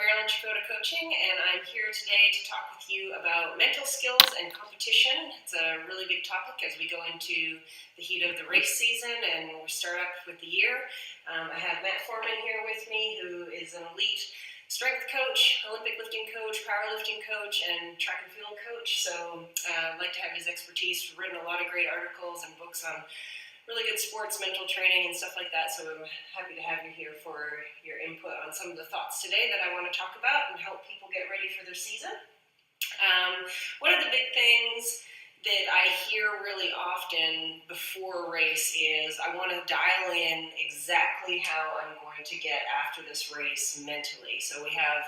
Marilyn and Coaching, and I'm here today to talk with you about mental skills and competition. It's a really big topic as we go into the heat of the race season and we start up with the year. I have Matt Foreman here with me, who is an elite strength coach, Olympic lifting coach, powerlifting coach, and track and field coach. So I'd like to have his expertise. He's written a lot of great articles and books on really good sports mental training and stuff like that. So I'm happy to have you here for your input on some of the thoughts today that I want to talk about and help people get ready for their season. One of the big things that I hear really often before a race is I want to dial in exactly how I'm going to get after this race mentally. So we have,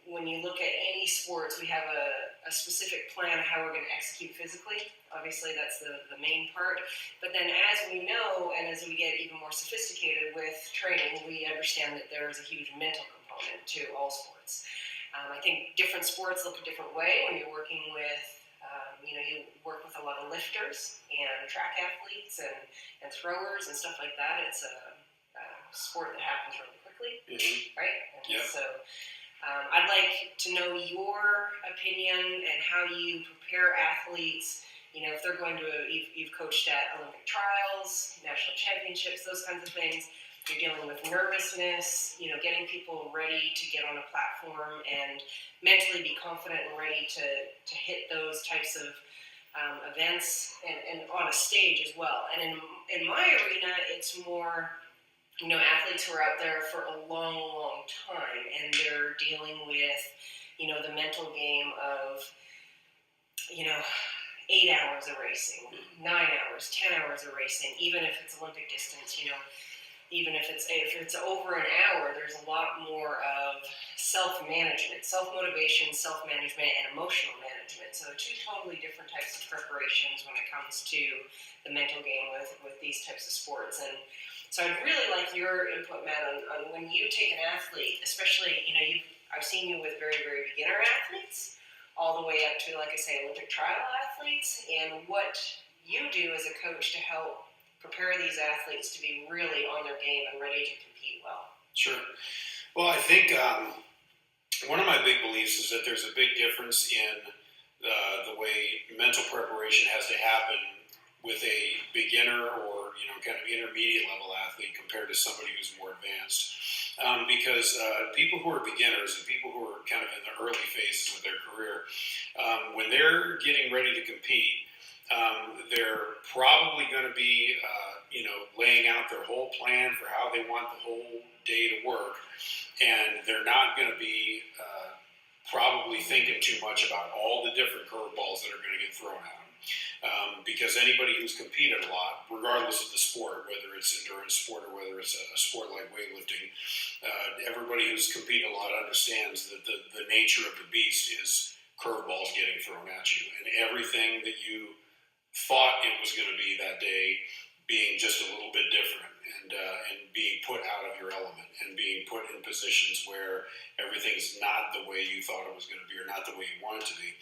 when you look at any sports, we have a specific plan of how we're going to execute physically. Obviously, that's the main part. But then as we know, and as we get even more sophisticated with training, we understand that there is a huge mental component to all sports. I think different sports look a different way when you're working with, you work with a lot of lifters and track athletes and throwers and stuff like that. It's a sport that happens really quickly, right? And yep. So I'd like to know your opinion and how you prepare athletes. If they're going to, you've coached at Olympic trials, national championships, those kinds of things. You're dealing with nervousness, getting people ready to get on a platform and mentally be confident and ready to hit those types of events and on a stage as well. And in my arena, it's more athletes who are out there for a long, long time, and they're dealing with, the mental game of, 8 hours of racing, 9 hours, 10 hours of racing, even if it's Olympic distance, even if it's over an hour, there's a lot more of self-management, self-motivation, self-management, and emotional management. So two totally different types of preparations when it comes to the mental game with these types of sports. And so I'd really like your input, Matt, on when you take an athlete, especially, I've seen you with very, very beginner athletes, all the way up to, like I say, Olympic trial athletes, and what you do as a coach to help prepare these athletes to be really on their game and ready to compete well. Sure. Well, I think one of my big beliefs is that there's a big difference in the way mental preparation has to happen with a beginner or kind of intermediate level athlete compared to somebody who's more advanced. Because people who are beginners and people who are kind of in the early phases of their career, when they're getting ready to compete, they're probably going to be, laying out their whole plan for how they want the whole day to work, and they're not going to be probably thinking too much about all the different curveballs that are going to get thrown at them. Because anybody who's competed a lot, regardless of the sport, whether it's endurance sport or whether it's a sport like weightlifting, everybody who's competed a lot understands that the nature of the beast is curveballs getting thrown at you, and everything that you thought it was going to be that day being just a little bit different, and being put out of your element and being put in positions where everything's not the way you thought it was going to be or not the way you want it to be.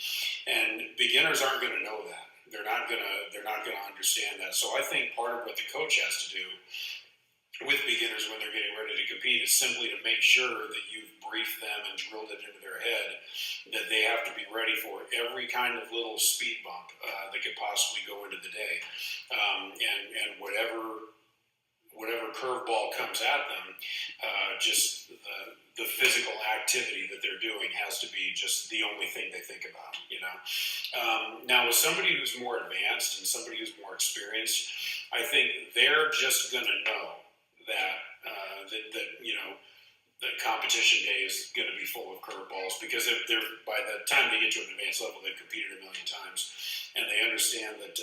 And beginners aren't going to know that. They're not going to understand that. So I think part of what the coach has to do with beginners when they're getting ready to compete is simply to make sure that you've briefed them and drilled it into their head that they have to be ready for every kind of little speed bump that could possibly go into the day, and whatever curveball comes at them, just the physical activity that they're doing has to be just the only thing they think about, Now, with somebody who's more advanced and somebody who's more experienced, I think they're just going to know that the competition day is going to be full of curveballs, because they're by the time they get to an advanced level, they've competed a million times, and they understand that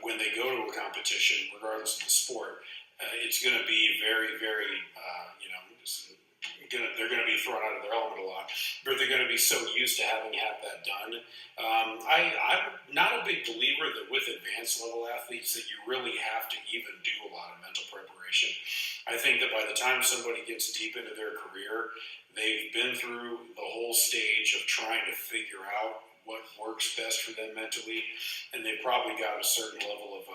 when they go to a competition, regardless of the sport, it's going to be very, very, they're going to be thrown out of their element a lot, but they're going to be so used to having had that done. I'm not a big believer that with advanced level athletes that you really have to even do a lot of mental preparation. I think that by the time somebody gets deep into their career, they've been through the whole stage of trying to figure out what works best for them mentally, and they've probably got a certain level of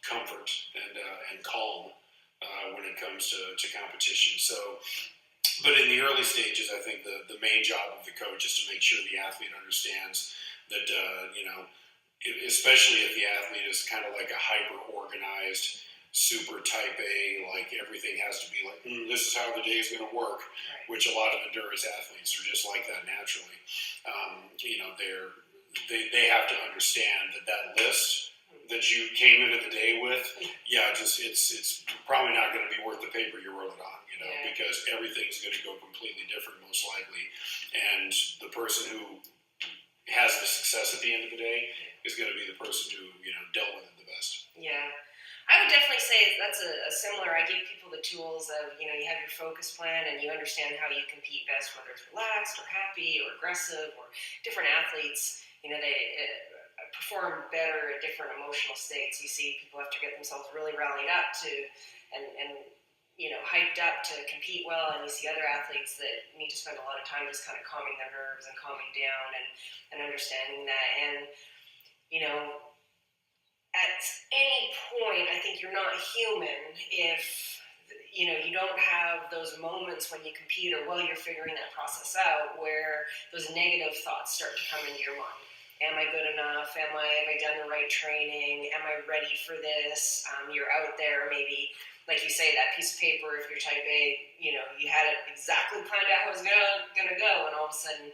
comfort and calm when it comes to competition. So But in the early stages, I think the main job of the coach is to make sure the athlete understands that, especially if the athlete is kind of like a hyper organized, super type A, like everything has to be like, this is how the day is going to work, Right. which a lot of endurance athletes are just like that naturally. They have to understand that list that you came into the day with, it's probably not going to be worth the paper you wrote it on, Yeah. because everything's going to go completely different most likely, and the person who has the success at the end of the day is going to be the person who dealt with it the best. Yeah. I would definitely say that's a similar. I give people the tools of, you have your focus plan and you understand how you compete best, whether it's relaxed or happy or aggressive, or different athletes, they perform better at different emotional states. You see people have to get themselves really rallied up to and hyped up to compete well, and you see other athletes that need to spend a lot of time just kind of calming their nerves and calming down and understanding that. And at any point, I think you're not human if you don't have those moments when you compete or while you're figuring that process out where those negative thoughts start to come into your mind. Am I good enough? Have I done the right training? Am I ready for this? You're out there, maybe, like you say, that piece of paper, if you're type A, you had it exactly planned out how it was gonna go, and all of a sudden,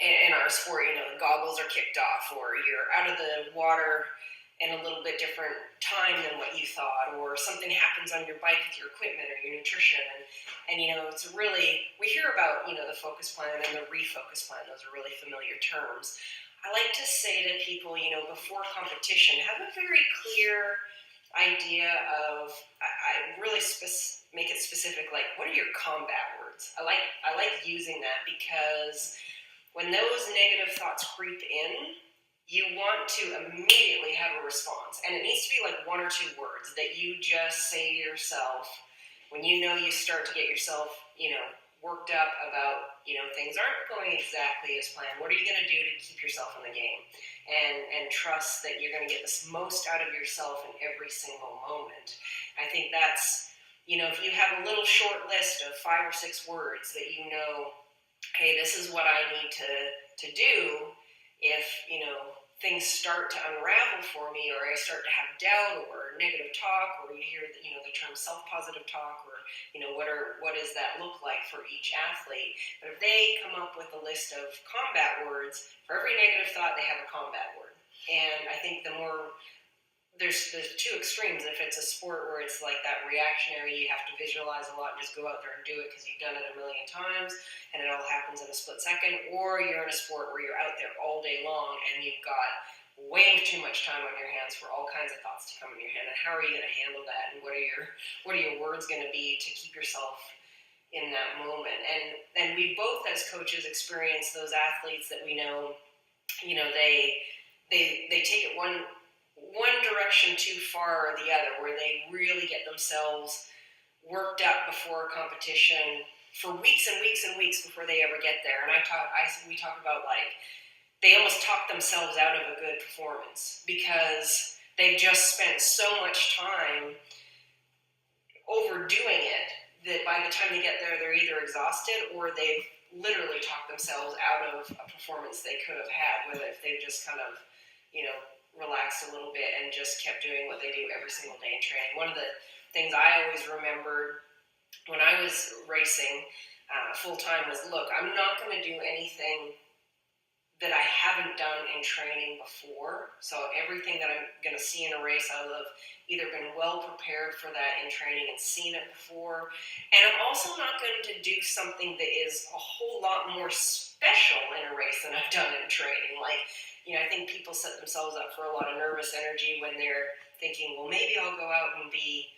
in our sport, the goggles are kicked off, or you're out of the water in a little bit different time than what you thought, or something happens on your bike with your equipment or your nutrition, and it's really, we hear about the focus plan and the refocus plan. Those are really familiar terms. I like to say to people, before competition, have a very clear idea of, I really make it specific, like, what are your combat words? I like using that, because when those negative thoughts creep in, you want to immediately have a response. And it needs to be like one or two words that you just say to yourself when you start to get yourself, worked up about, things aren't going exactly as planned. What are you going to do to keep yourself in the game? And trust that you're going to get the most out of yourself in every single moment. I think that's, if you have a little short list of 5 or 6 words that hey, this is what I need to do if, things start to unravel for me, or I start to have doubt or negative talk, or you hear the term self-positive talk, or, what does that look like for each athlete? But if they come up with a list of combat words, for every negative thought, they have a combat word. And I think the more, there's two extremes. If it's a sport where it's like that reactionary, you have to visualize a lot and just go out there and do it because you've done it a million times and it all happens in a split second, or you're in a sport where you're out there all day long and you've got way too much time on your hands for all kinds of thoughts to come in your head. And how are you going to handle that? And what are your words going to be to keep yourself in that moment? And we both, as coaches, experience those athletes that we know, they take it one direction too far or the other, where they really get themselves worked up before a competition for weeks and weeks and weeks before they ever get there. And we talk about, like, they almost talk themselves out of a good performance because they've just spent so much time overdoing it that by the time they get there, they're either exhausted or they've literally talked themselves out of a performance they could have had, whether if they've just kind of, relaxed a little bit and just kept doing what they do every single day in training. One of the things I always remembered when I was racing full-time was, look, I'm not going to do anything that I haven't done in training before. So everything that I'm going to see in a race, I'll have either been well prepared for that in training and seen it before. And I'm also not going to do something that is a whole lot more special in a race than I've done in training. Like, I think people set themselves up for a lot of nervous energy when they're thinking, well, maybe I'll go out and be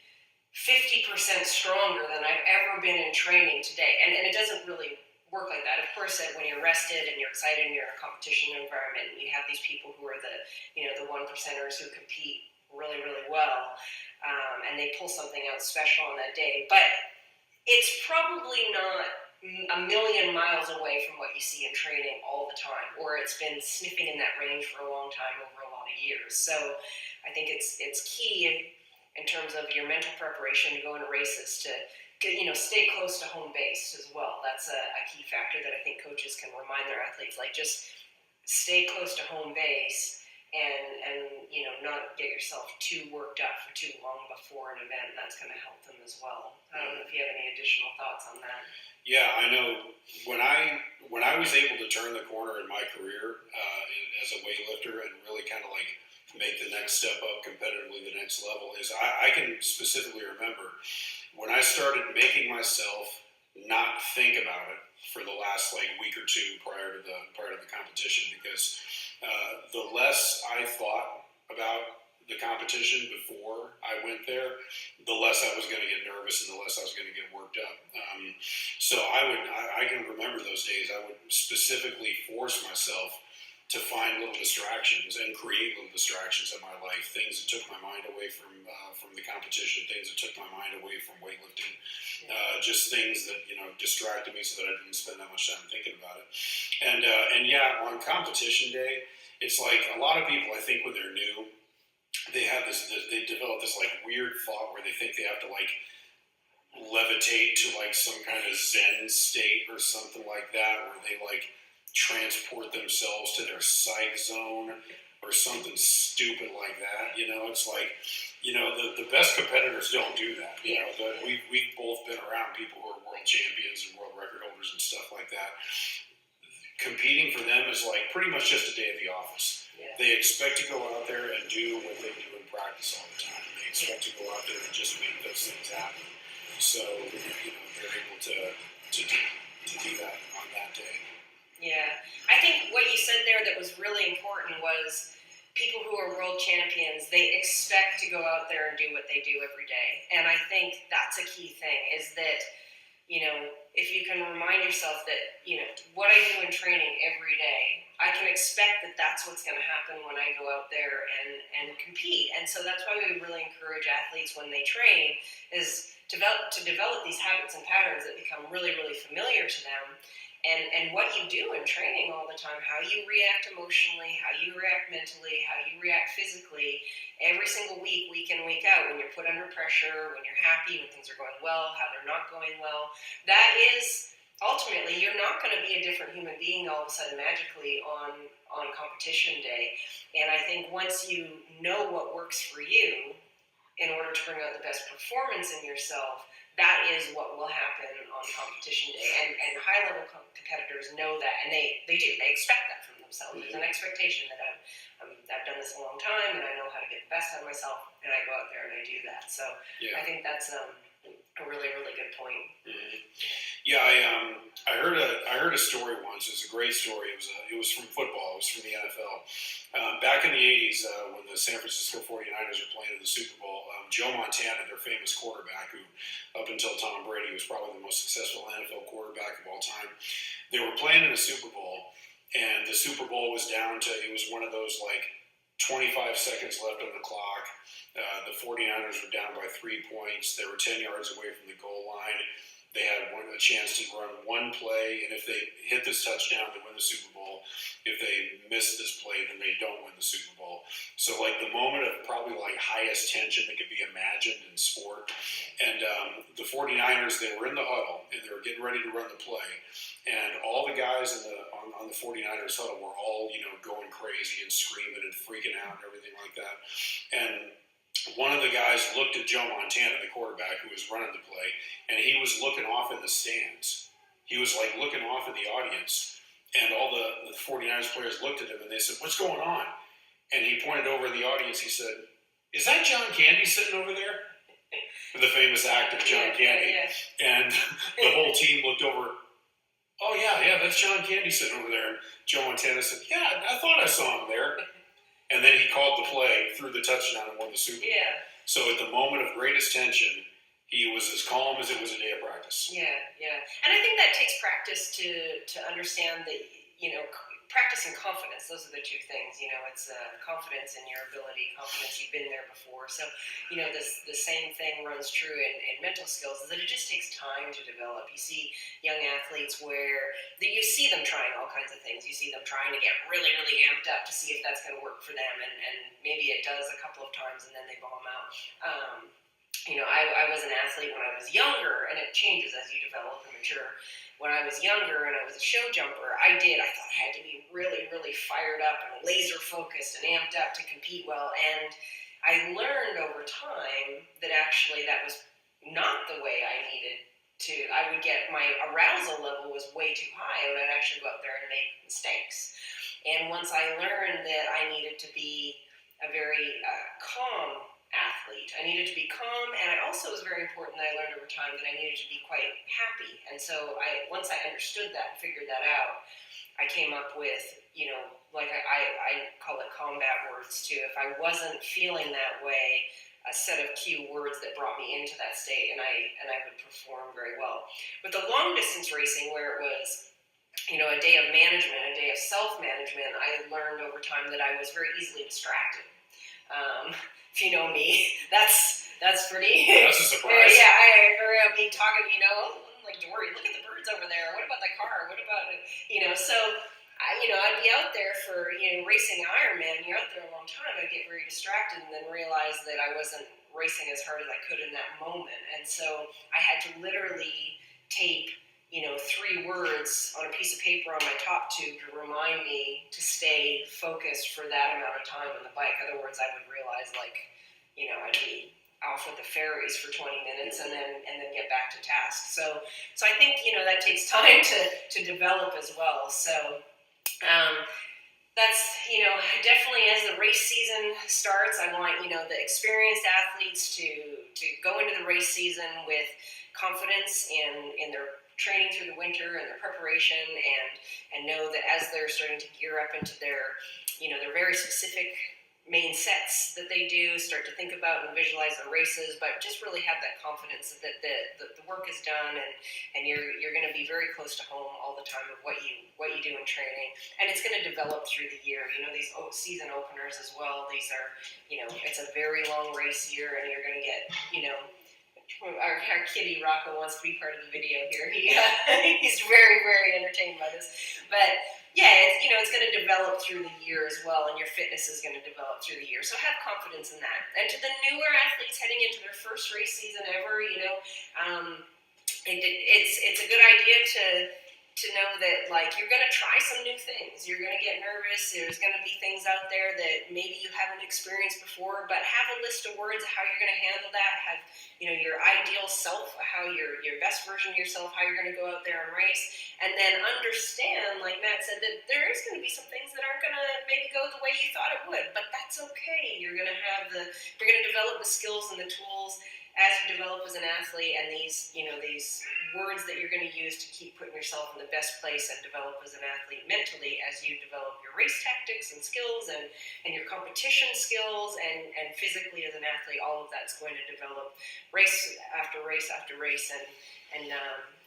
50% stronger than I've ever been in training today. And it doesn't really work like that. Of course, when you're rested and you're excited and you're in a competition environment, and you have these people who are the 1%ers who compete really, really well, and they pull something out special on that day. But it's probably not a million miles away from what you see in training all the time, or it's been sniffing in that range for a long time over a lot of years. So I think it's key in terms of your mental preparation to go into races to stay close to home base as well. That's a key factor that I think coaches can remind their athletes, like just stay close to home base and not get yourself too worked up for too long before an event. That's going to help them as well. I don't know if you have any additional thoughts on that. Yeah, I know when I was able to turn the corner in my career as a weightlifter and really kind of like make the next step up competitively, the next level, is I can specifically remember when I started making myself not think about it for the last like week or two prior to the competition, because the less I thought about the competition before I went there, the less I was going to get nervous and the less I was going to get worked up. So I can remember those days. I would specifically force myself to find little distractions and create little distractions in my life, things that took my mind away from the competition, things that took my mind away from weightlifting, just things that distracted me so that I didn't spend that much time thinking about it. And yeah, on competition day, it's like a lot of people, I think when they're new, they develop this like weird thought where they think they have to like levitate to like some kind of Zen state or something like that, where they like transport themselves to their psych zone or something stupid like that. It's like, the best competitors don't do that. We've both been around people who are world champions and world record holders and stuff like that. Competing for them is like pretty much just a day at the office. Yeah. They expect to go out there and do what they do in practice all the time. They expect to go out there and just make those things happen. So they're able to do that on that day. Yeah, I think what you said there that was really important was people who are world champions, they expect to go out there and do what they do every day. And I think that's a key thing, is that, if you can remind yourself that, what I do in training every day, I can expect that that's what's going to happen when I go out there and compete. And so that's why we really encourage athletes when they train is to develop these habits and patterns that become really, really familiar to them. And what you do in training all the time, how you react emotionally, how you react mentally, how you react physically, every single week, week in, week out, when you're put under pressure, when you're happy, when things are going well, how they're not going well, that is, ultimately, you're not going to be a different human being all of a sudden magically on competition day. And I think once you know what works for you in order to bring out the best performance in yourself, that is what will happen on competition day. And high-level competitors know that, and they do. They expect that from themselves. There's an expectation that I've done this a long time, and I know how to get the best out of myself, and I go out there and I do that. So yeah. I think that's a really, really good point. Mm-hmm. Yeah, I heard a story once. It was a great story. It was from football. It was from the NFL. Back in the 80s, when the San Francisco 49ers were playing in the Super Bowl, Joe Montana, their famous quarterback, who up until Tom Brady was probably the most successful NFL quarterback of all time, they were playing in a Super Bowl, and the Super Bowl was down to, it was one of those like 25 seconds left on the clock. The 49ers were down by 3 points. They were 10 yards away from the goal line. They had a chance to run one play, and if they hit this touchdown, they win the Super Bowl. If they miss this play, then they don't win the Super Bowl. So, like, the moment of probably, like, highest tension that could be imagined in sport. And the 49ers, they were in the huddle, and they were getting ready to run the play. And all the guys on the 49ers huddle were all, going crazy and screaming and freaking out and everything like that. And one of the guys looked at Joe Montana, the quarterback who was running the play, and he was looking off in the stands. He was like looking off in the audience, and all the 49ers players looked at him and they said, "What's going on?" And he pointed over in the audience. He said, "Is that John Candy sitting over there?" The famous actor John Candy. Yeah. And the whole team looked over. "Oh yeah, that's John Candy sitting over there." And Joe Montana said, "Yeah, I thought I saw him there." And then he called the play, threw the touchdown, and won the Super Bowl. Yeah. So at the moment of greatest tension, he was as calm as it was a day of practice. Yeah. And I think that takes practice to understand that, practice and confidence, those are the two things. It's confidence in your ability, confidence you've been there before. So, the same thing runs true in mental skills, is that it just takes time to develop. You see young athletes where you see them trying all kinds of things. You see them trying to get really, really amped up to see if that's going to work for them, and maybe it does a couple of times, and then they bomb out. I was an athlete when I was younger, and it changes as you develop and mature. When I was younger and I was a show jumper, I thought I had to be really, really fired up and laser focused and amped up to compete well. And I learned over time that actually that was not the way I needed to. I would get, my arousal level was way too high, and I'd actually go out there and make mistakes. And once I learned that I needed to be a very calm athlete, I needed to be calm, and it also was very important that I learned over time that I needed to be quite happy. And so once I understood that and figured that out, I came up with, like I call it combat words too. If I wasn't feeling that way, a set of cue words that brought me into that state, and I would perform very well. With the long distance racing, where it was a day of management, a day of self-management, I learned over time that I was very easily distracted. If you know me, that's pretty. That's a surprise. Yeah, I very be talking, like, Dory, look at the birds over there. What about the car? What about it? So I'd be out there for, racing Ironman. You're out there a long time. I'd get very distracted and then realize that I wasn't racing as hard as I could in that moment. And so I had to literally tape 3 words on a piece of paper on my top tube to remind me to stay focused for that amount of time on the bike. Otherwise, I would realize, I'd be off with the fairies for 20 minutes and then get back to task. So I think, that takes time to develop as well. So that's, definitely as the race season starts, I want, the experienced athletes to go into the race season with confidence in their training through the winter and their preparation, and know that as they're starting to gear up into their very specific main sets that they do, start to think about and visualize their races, but just really have that confidence that the work is done, and you're going to be very close to home all the time of what you do in training, and it's going to develop through the year. These season openers as well. These are it's a very long race year, and you're going to get Our kitty Rocco wants to be part of the video here. He's very, very entertained by this. But yeah, it's going to develop through the year as well, and your fitness is going to develop through the year. So have confidence in that. And to the newer athletes heading into their first race season ever, it's a good idea to know that, you're going to try some new things. You're going to get nervous. There's going to be things out there that maybe you haven't experienced before, but have a list of words of how you're going to handle that. Have, your ideal self, how your best version of yourself, how you're going to go out there and race. And then understand, like Matt said, that there is going to be some things that aren't going to maybe go the way you thought it would, but that's okay. You're going to develop the skills and the tools as you develop as an athlete, and these words that you're going to use to keep putting yourself in the best place and develop as an athlete mentally as you develop your race tactics and skills and your competition skills, and physically as an athlete, all of that's going to develop race after race after race, and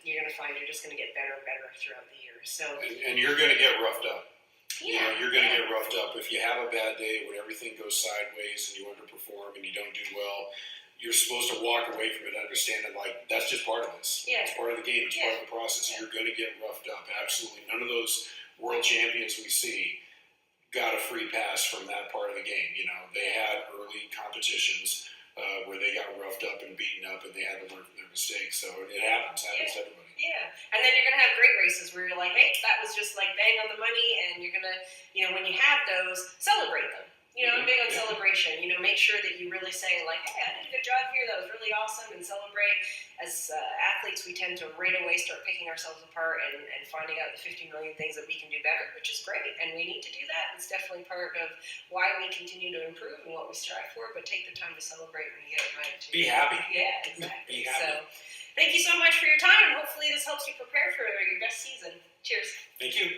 you're going to find you're just going to get better and better throughout the year. So and you're going to get roughed up. Yeah, you're going to get roughed up if you have a bad day when everything goes sideways and you underperform and you don't do well. You're supposed to walk away from it understanding, that's just part of this. Yeah. It's part of the game. It's part of the process. Yeah. You're going to get roughed up. Absolutely. None of those world champions we see got a free pass from that part of the game. They had early competitions where they got roughed up and beaten up, and they had to learn from their mistakes. So it happens. Happens to everybody. Yeah. And then you're going to have great races where you're like, hey, that was just bang on the money, and you're going to, when you have those, celebrate them. I'm big on celebration. Make sure that you really say, hey, I did a good job here. That was really awesome. And celebrate. As athletes, we tend to right away start picking ourselves apart and finding out the 50 million things that we can do better, which is great. And we need to do that. It's definitely part of why we continue to improve and what we strive for. But take the time to celebrate when you get it right, too. Be happy. Yeah, exactly. Be happy. So thank you so much for your time. And hopefully this helps you prepare for your best season. Cheers. Thank you.